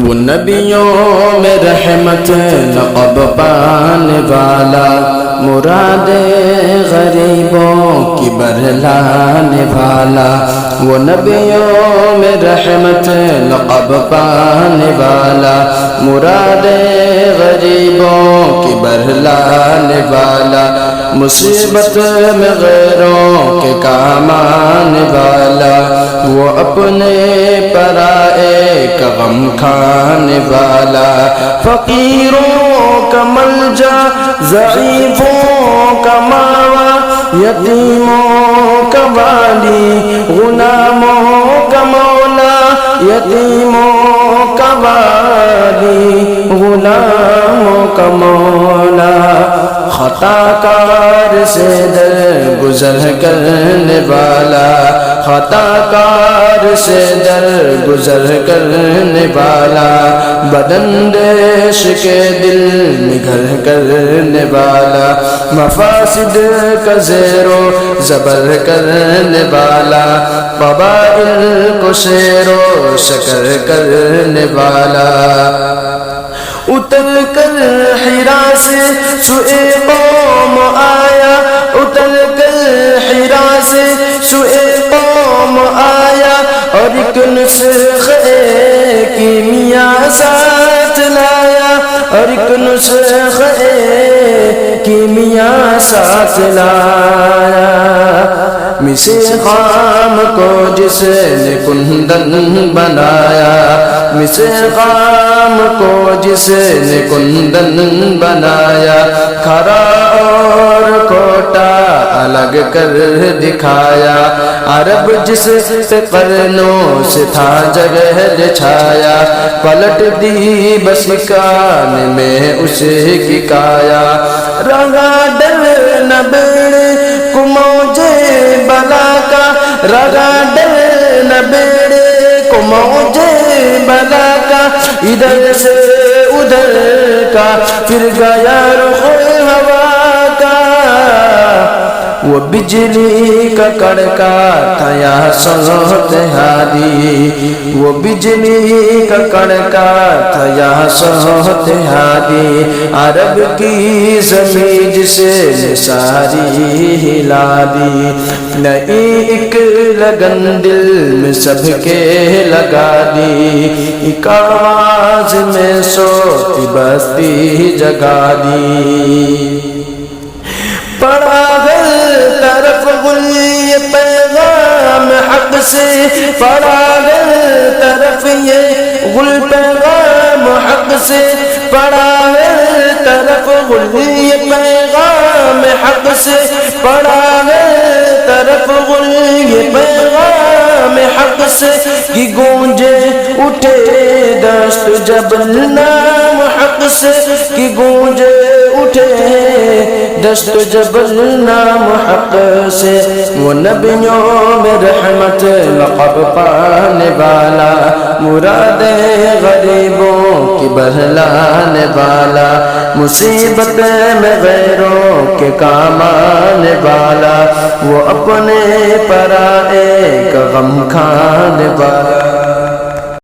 وہ نبیوں میں رحمت لقب پانے والا، مراد غریبوں کی برلانے والا، وہ نبیوں میں رحمت لقب پانے والا، مراد غریبوں کی برلانے والا، مصیبت میں غیروں کے کام آنے والا، وہ اپنے پرائے کا غم کھانے والا، فقیروں کا ملجا، ضعیفوں کا ماوا، یتیموں کا والی، غلاموں کا مولا، یتیموں کا والی، غلاموں کا مولا، خطا کار سے در گزر کرنے والا، خطا کار سے در گزر کرنے والا، بداندیش کے دل میں گھر کرنے والا، مفاسد کا زیر و زبر کرنے والا، قبائل کو شیر و شکر کرنے والا، اتر کر حرا سے سوئے قوم آیا، اتر کر حرا سے سوئے قوم آیا، اور ایک نسخے کیمیا ساتھ لایا، اور ایک نسخے کیمیا ساتھ لایا، مسے خام کو جس نے کندن بنایا، مسے خام کو جس نے کندن بنایا، کھرا اور کوٹا الگ کر دکھایا، عرب جس پہ قرنوں سے تھا جگہ چھایا، پلٹ دی بس کان میں اسے کی کایا، رگا ڈر نہ بیڑے کو موجے بلا کا، رگا ڈر نہ بیڑے کو موجے بلا کا، ادھر سے ادھر کا پھر گیا رخ ہوا کا، وہ بجلی کا کڑکا تھا یا صوت ہادی، وہ بجلی کا کڑکا تھا یا صوت ہادی، عرب کی زمین جسے ساری ہلا دی، نئی ایک لگن دل میں سب کے لگا دی، ایک آواز میں سوتی بستی جگا دی، پڑا گل طرف گل یہ پیغام حق سے، پڑا گل طرف یہ گل پیغام حق سے، پڑا گل طرف گل یہ پیغام حق سے، پڑا گل طرف گل یہ پیغام حق سے، کی گونجے اٹھے دشت جبل نام حق سے، کی گونجے اٹھے دشت جبل نام حق سے، وہ نبیوں میں رحمت لقب پانے والا، مراد غریبوں کی بہلانے والا، مصیبت میں غیروں کے کام آنے والا، وہ اپنے پرائے کا غم کھانے والا۔